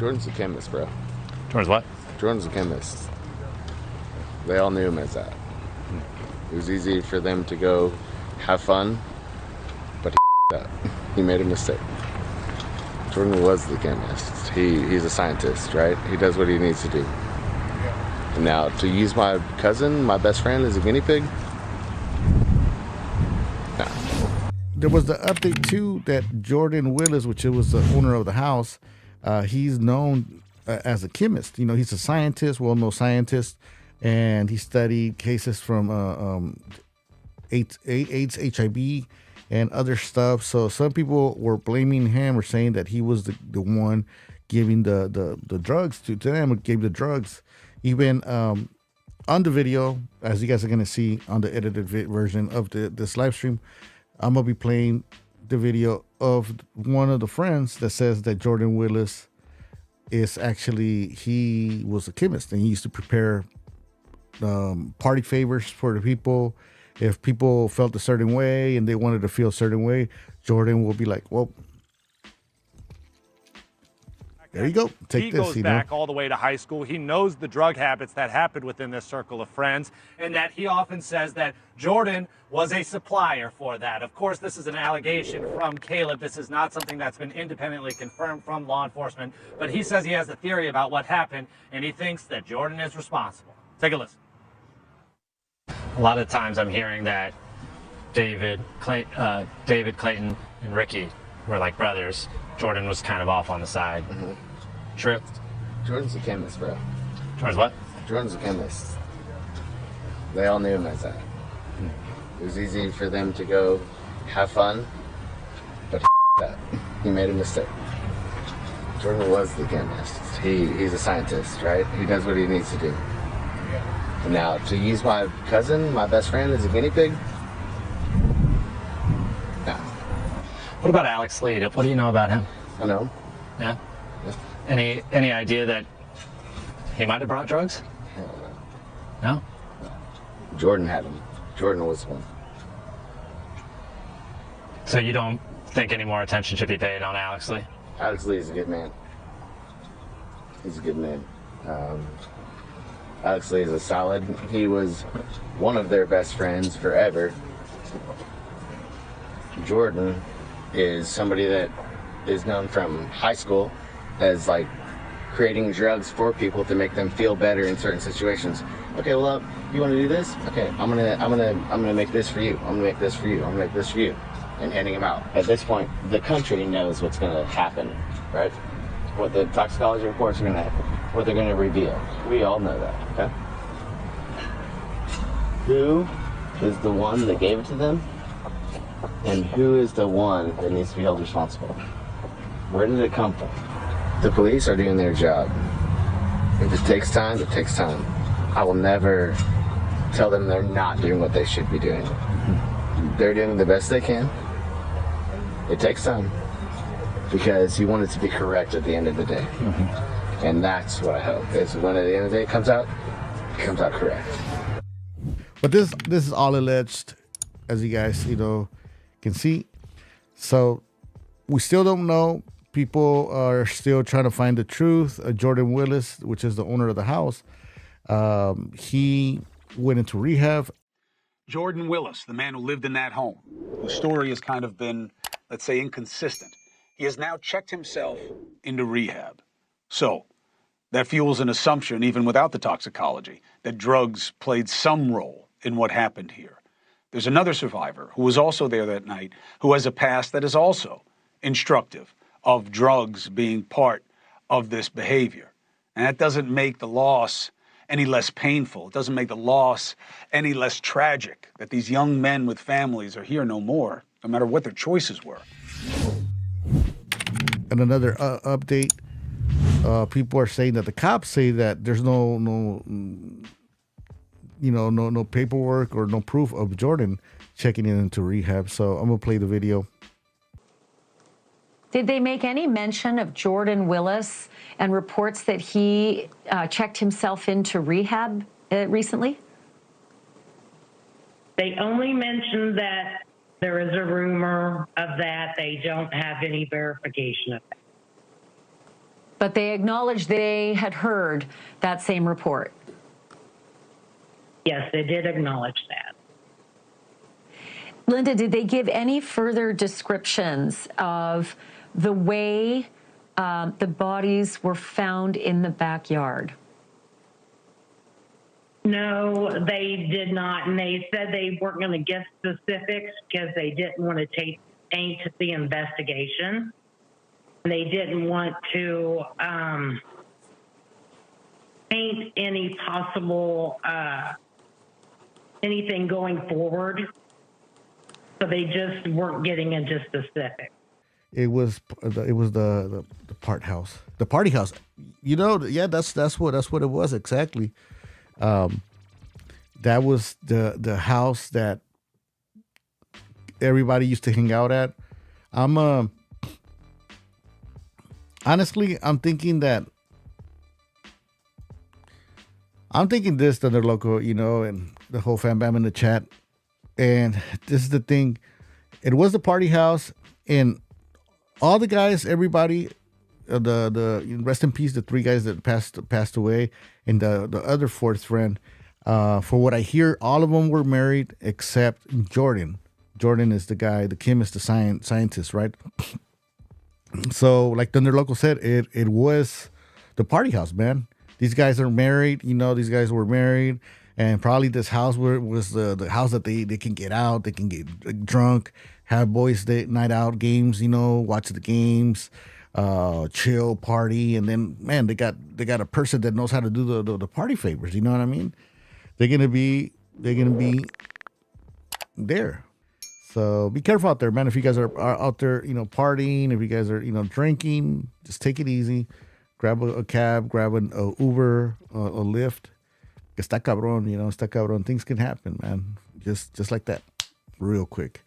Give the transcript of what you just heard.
Jordan's a chemist, bro. Jordan's what? Jordan's a chemist. They all knew him as that. It was easy for them to go have fun, but he up. He made a mistake. Jordan was the chemist. He's a scientist, right? He does what he needs to do. And now, to use my cousin, my best friend, as a guinea pig? No. There was the update too that Jordan Willis, which was the owner of the house, he's known as a chemist. You know, he's a scientist, well-known scientist, and he studied cases from AIDS, HIV, and other stuff. So some people were blaming him or saying that he was the one giving the drugs to them, or gave the drugs. Even on the video, as you guys are going to see on the edited version of this live stream, I'm going to be playing the video of one of the friends that says that Jordan Willis is actually, he was a chemist and he used to prepare party favors for the people. If people felt a certain way and they wanted to feel a certain way, Jordan will be like, well, there you go. Take this. He goes back all the way to high school. He knows the drug habits that happened within this circle of friends, and that he often says that Jordan was a supplier for that. Of course, this is an allegation from Caleb. This is not something that's been independently confirmed from law enforcement, but he says he has a theory about what happened, and he thinks that Jordan is responsible. Take a listen. A lot of times I'm hearing that David, Clayton, and Ricky were like brothers. Jordan was kind of off on the side. Mm-hmm. True? Jordan's a chemist, bro. Jordan's what? Jordan's a chemist. They all knew him as that. It was easy for them to go have fun, but he up. He made a mistake. Jordan was the chemist. He's a scientist, right? He does what he needs to do. And now, to use my cousin, my best friend, as a guinea pig? No. What about Alex Lee? What do you know about him? I know. Yeah? Yeah. Any idea that he might have brought drugs? No? Jordan had him. Jordan was one. So you don't think any more attention should be paid on Alex Lee? Alex Lee is a good man. He's a good man. Alex Lee is a solid. He was one of their best friends forever. Jordan is somebody that is known from high school as like creating drugs for people to make them feel better in certain situations. Okay, well, you want to do this? Okay, I'm gonna make this for you. I'm gonna make this for you. I'm gonna make this for you, and handing them out. At this point, the country knows what's gonna happen, right? What the toxicology reports are gonna, what they're gonna reveal. We all know that. Okay. Who is the one that gave it to them? And who is the one that needs to be held responsible? Where did it come from? The police are doing their job. If it takes time, it takes time. I will never tell them they're not doing what they should be doing. They're doing the best they can. It takes time because you want it to be correct at the end of the day. Mm-hmm. And that's what I hope, is when at the end of the day it comes out correct. But this is all alleged, as you guys, can see. So we still don't know. People are still trying to find the truth. Jordan Willis, which is the owner of the house, he went into rehab. Jordan Willis, the man who lived in that home, whose story has kind of been, let's say, inconsistent. He has now checked himself into rehab. So that fuels an assumption, even without the toxicology, that drugs played some role in what happened here. There's another survivor who was also there that night, who has a past that is also instructive of drugs being part of this behavior. And that doesn't make the loss any less painful. It doesn't make the loss any less tragic, that these young men with families are here no more, no matter what their choices were. And another update, people are saying that the cops say that there's no paperwork or no proof of Jordan checking into rehab. So I'm gonna play the video. Did they make any mention of Jordan Willis and reports that he checked himself into rehab recently? They only mentioned that there is a rumor of that. They don't have any verification of that. But they acknowledged they had heard that same report. Yes, they did acknowledge that. Linda, did they give any further descriptions of the way the bodies were found in the backyard? No, they did not, and they said they weren't going to get specifics because they didn't want to taint the investigation. They didn't want to paint any possible anything going forward, so they just weren't getting into specifics. It was the party house. The party house. You know, yeah, that's what it was exactly. That was the house that everybody used to hang out at. Honestly, I'm thinking this to the local, you know, and the whole fam bam in the chat. And this is the thing. It was the party house, and all the guys, everybody, the rest in peace, the 3 guys that passed away, and the other 4th friend. For what I hear, all of them were married except Jordan. Jordan is the guy, the chemist, the scientist, right? So, like Thunder Local said, it was the party house, man. These guys are married. You know, these guys were married. And probably this house was the house that they can get out. They can get drunk, have boys' night out games, you know, watch the games, chill, party. And then, man, they got a person that knows how to do the party favors. You know what I mean? They're gonna be there. So be careful out there, man. If you guys are out there, you know, partying, if you guys are, you know, drinking, just take it easy. Grab a cab, grab an Uber, a Lyft. Está cabrón, you know, está cabrón. Things can happen, man. Just like that, real quick.